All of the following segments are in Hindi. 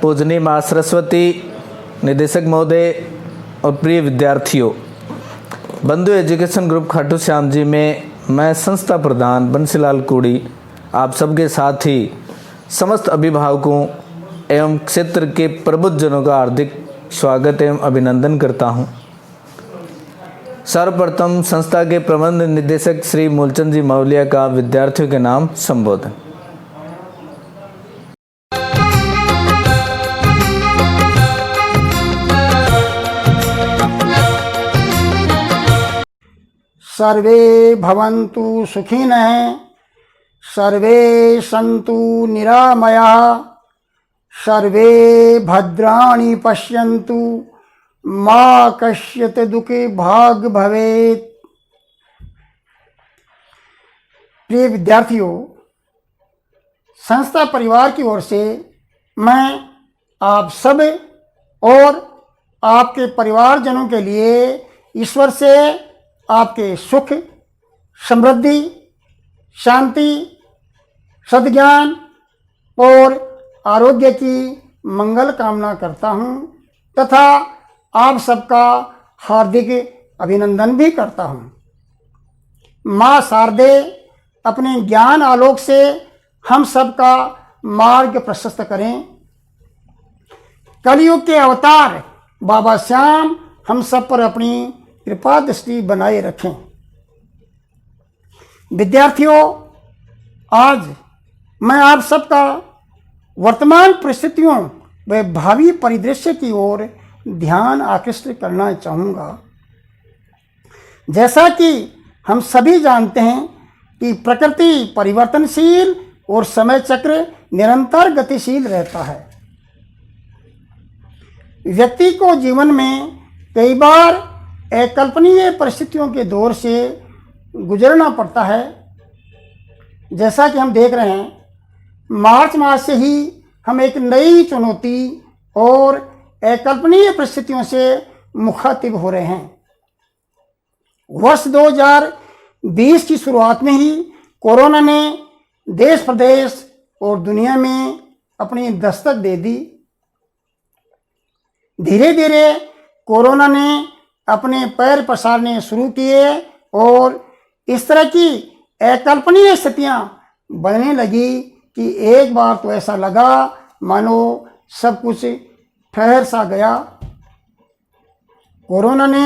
पूजनीय माँ सरस्वती, निदेशक महोदय और प्रिय विद्यार्थियों, बंधु एजुकेशन ग्रुप खाटू श्याम जी में मैं संस्था प्रधान बंसीलाल कुड़ी आप सबके साथ ही समस्त अभिभावकों एवं क्षेत्र के प्रबुद्धजनों का हार्दिक स्वागत एवं अभिनंदन करता हूं। सर्वप्रथम संस्था के प्रबंध निदेशक श्री मूलचंद जी मौलिया का विद्यार्थियों के नाम संबोधन। सर्वे भवन्तु सुखिनः, सर्वे सन्तु निरामयाः, सर्वे भद्राणि पश्यन्तु, मा कश्चित् दुःखे भाग् भवेत्। प्रिय विद्यार्थियों, संस्था परिवार की ओर से मैं आप सब और आपके परिवारजनों के लिए ईश्वर से आपके सुख, समृद्धि, शांति, सद्ज्ञान और आरोग्य की मंगल कामना करता हूँ तथा आप सबका हार्दिक अभिनंदन भी करता हूँ। माँ शारदे अपने ज्ञान आलोक से हम सबका मार्ग प्रशस्त करें। कलयुग के अवतार बाबा श्याम हम सब पर अपनी कृपा दृष्टि बनाए रखें। विद्यार्थियों, आज मैं आप सबका वर्तमान परिस्थितियों व भावी परिदृश्य की ओर ध्यान आकृष्ट करना चाहूँगा। जैसा कि हम सभी जानते हैं कि प्रकृति परिवर्तनशील और समय चक्र निरंतर गतिशील रहता है। व्यक्ति को जीवन में कई बार अकल्पनीय परिस्थितियों के दौर से गुजरना पड़ता है। जैसा कि हम देख रहे हैं, मार्च मास से ही हम एक नई चुनौती और अकल्पनीय परिस्थितियों से मुखातिब हो रहे हैं। वर्ष 2020 की शुरुआत में ही कोरोना ने देश प्रदेश और दुनिया में अपनी दस्तक दे दी। धीरे धीरे कोरोना ने अपने पैर पसारने शुरू किए और इस तरह की अकल्पनीय स्थितियां बनने लगी कि एक बार तो ऐसा लगा मानो सब कुछ ठहर सा गया। कोरोना ने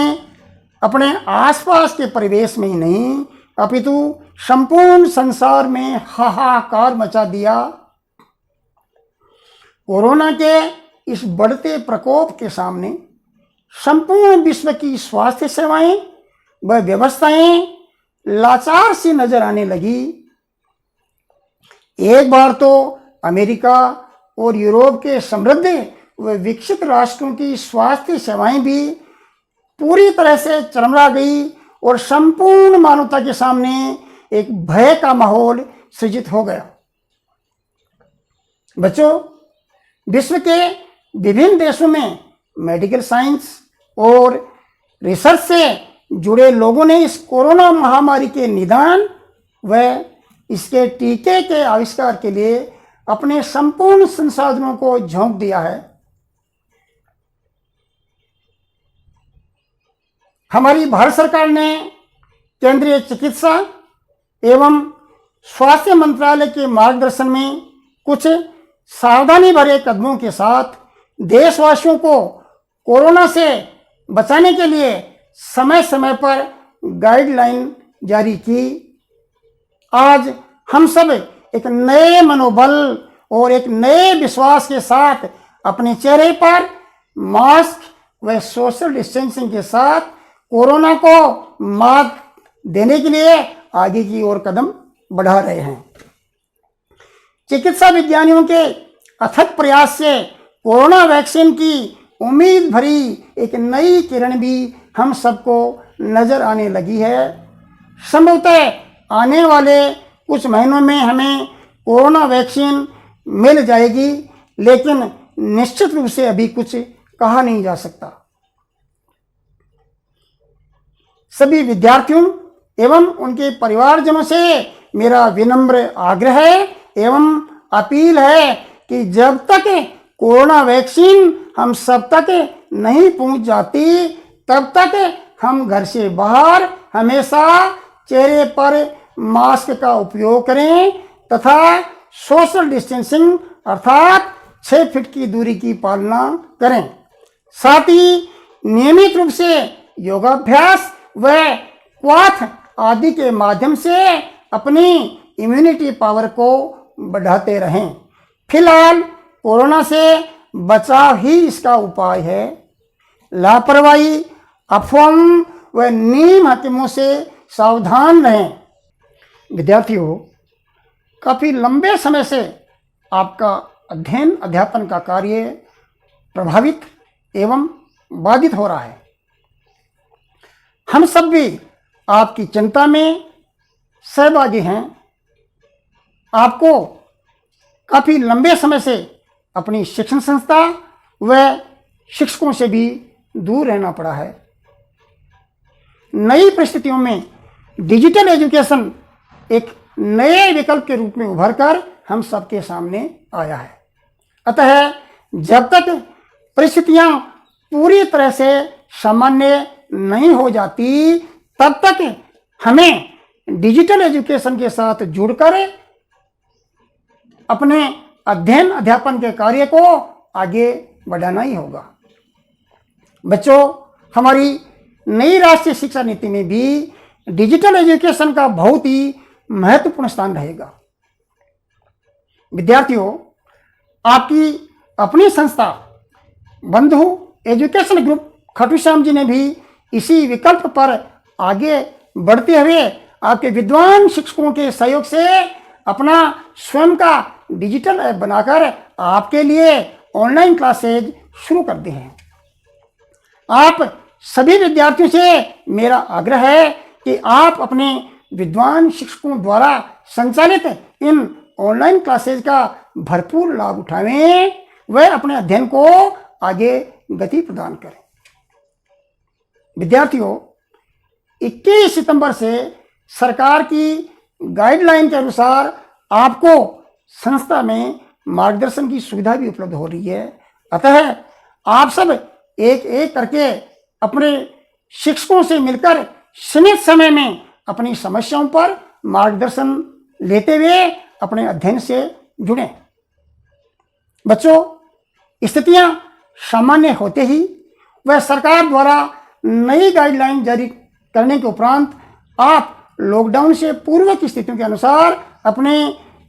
अपने आसपास के परिवेश में ही नहीं अपितु संपूर्ण संसार में हाहाकार मचा दिया। कोरोना के इस बढ़ते प्रकोप के सामने संपूर्ण विश्व की स्वास्थ्य सेवाएं व व्यवस्थाएं लाचार सी नजर आने लगी। एक बार तो अमेरिका और यूरोप के समृद्ध व विकसित राष्ट्रों की स्वास्थ्य सेवाएं भी पूरी तरह से चरमरा गई और संपूर्ण मानवता के सामने एक भय का माहौल सृजित हो गया। बच्चों, विश्व के विभिन्न देशों में मेडिकल साइंस और रिसर्च से जुड़े लोगों ने इस कोरोना महामारी के निदान व इसके टीके के आविष्कार के लिए अपने संपूर्ण संसाधनों को झोंक दिया है। हमारी भारत सरकार ने केंद्रीय चिकित्सा एवं स्वास्थ्य मंत्रालय के मार्गदर्शन में कुछ सावधानी भरे कदमों के साथ देशवासियों को कोरोना से बचाने के लिए समय समय पर गाइडलाइन जारी की। आज हम सब एक नए मनोबल और एक नए विश्वास के साथ अपने चेहरे पर मास्क व सोशल डिस्टेंसिंग के साथ कोरोना को मात देने के लिए आगे की ओर कदम बढ़ा रहे हैं। चिकित्सा विज्ञानियों के अथक प्रयास से कोरोना वैक्सीन की उम्मीद भरी एक नई किरण भी हम सबको नजर आने लगी है। संभवतः आने वाले कुछ महीनों में हमें कोरोना वैक्सीन मिल जाएगी, लेकिन निश्चित रूप से अभी कुछ कहा नहीं जा सकता। सभी विद्यार्थियों एवं उनके परिवारजनों से मेरा विनम्र आग्रह एवं अपील है कि जब तक कोरोना वैक्सीन हम सब तक नहीं पहुंच जाती, तब तक हम घर से बाहर हमेशा चेहरे पर मास्क का उपयोग करें तथा सोशल डिस्टेंसिंग अर्थात 6 फीट की दूरी की पालना करें। साथ ही नियमित रूप से योगाभ्यास व क्वाथ आदि के माध्यम से अपनी इम्यूनिटी पावर को बढ़ाते रहें। फिलहाल कोरोना से बचाव ही इसका उपाय है। लापरवाही, अफवाहों व नीम हकीमों से सावधान रहें। विद्यार्थियों, काफ़ी लंबे समय से आपका अध्ययन अध्यापन का कार्य प्रभावित एवं बाधित हो रहा है। हम सब भी आपकी चिंता में सहभागी हैं। आपको काफ़ी लंबे समय से अपनी शिक्षण संस्था व शिक्षकों से भी दूर रहना पड़ा है। नई परिस्थितियों में डिजिटल एजुकेशन एक नए विकल्प के रूप में उभर कर हम सबके सामने आया है। अतः जब तक परिस्थितियां पूरी तरह से सामान्य नहीं हो जाती, तब तक हमें डिजिटल एजुकेशन के साथ जुड़कर अपने अध्ययन अध्यापन के कार्य को आगे बढ़ाना ही होगा। बच्चों, हमारी नई राष्ट्रीय शिक्षा नीति में भी डिजिटल एजुकेशन का बहुत ही महत्वपूर्ण स्थान रहेगा। विद्यार्थियों, आपकी अपनी संस्था बंधु एजुकेशन ग्रुप खाटू श्याम जी ने भी इसी विकल्प पर आगे बढ़ते हुए आपके विद्वान शिक्षकों के सहयोग से अपना स्वयं का डिजिटल ऐप बनाकर आपके लिए ऑनलाइन क्लासेज शुरू कर दी हैं। आप सभी विद्यार्थियों से मेरा आग्रह है कि आप अपने विद्वान शिक्षकों द्वारा संचालित इन ऑनलाइन क्लासेज का भरपूर लाभ उठाएं व अपने अध्ययन को आगे गति प्रदान करें। विद्यार्थियों, 21 सितंबर से सरकार की गाइडलाइन के अनुसार आपको संस्था में मार्गदर्शन की सुविधा भी उपलब्ध हो रही है। अतः आप सब एक एक करके अपने शिक्षकों से मिलकर सीमित समय में अपनी समस्याओं पर मार्गदर्शन लेते हुए अपने अध्ययन से जुड़ें। बच्चों, स्थितियां सामान्य होते ही वह सरकार द्वारा नई गाइडलाइन जारी करने के उपरांत आप लॉकडाउन से पूर्व की स्थितियों के अनुसार अपने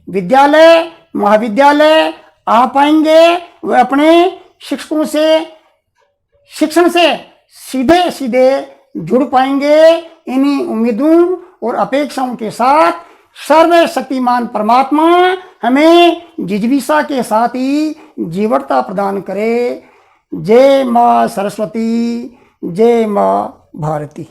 विद्यालय महाविद्यालय आ पाएंगे व अपने शिक्षकों से शिक्षण से सीधे सीधे जुड़ पाएंगे। इन्हीं उम्मीदों और अपेक्षाओं के साथ सर्वशक्तिमान परमात्मा हमें जिज्ञासा के साथ ही जीवटता प्रदान करे। जय माँ सरस्वती, जय माँ भारती।